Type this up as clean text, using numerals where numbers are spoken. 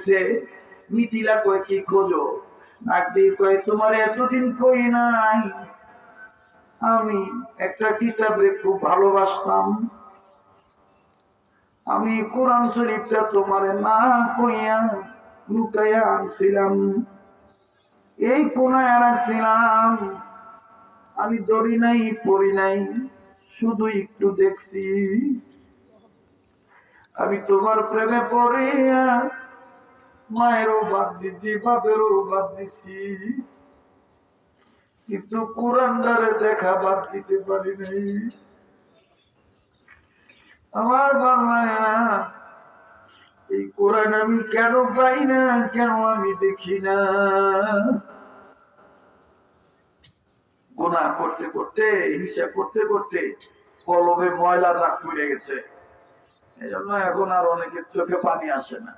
গেছে। মিথিলা কয় কি খোঁজো? নাক দিয়ে কয় তোমার এতদিন কই নাই, আমি একটা কিতাবে খুব ভালোবাসতাম, আমি কোরআন শরীফটা তোমার না কইয়া লুকাইয়া আনছিলাম, এই কোনায় রাখছিলাম, আমি ধরি নাই পড়ি নাই, শুধু একটু দেখছি। আমি তোমার প্রেমে পড়িয়া মায়েরও বাদ দিছি, বাপেরও বাদ দিছি, কিন্তু কোরআনটারে দেখা বাদ দিতে পারি নাই। আমার বাংলায় এই কোরআন আমি কেন পাই না, কেন আমি দেখি না? গুনাহ করতে করতে, হিসাব করতে করতে কলবে ময়লা দাগ পড়ে গেছে, এই জন্য এখন আর অনেকের চোখে পানি আসে না।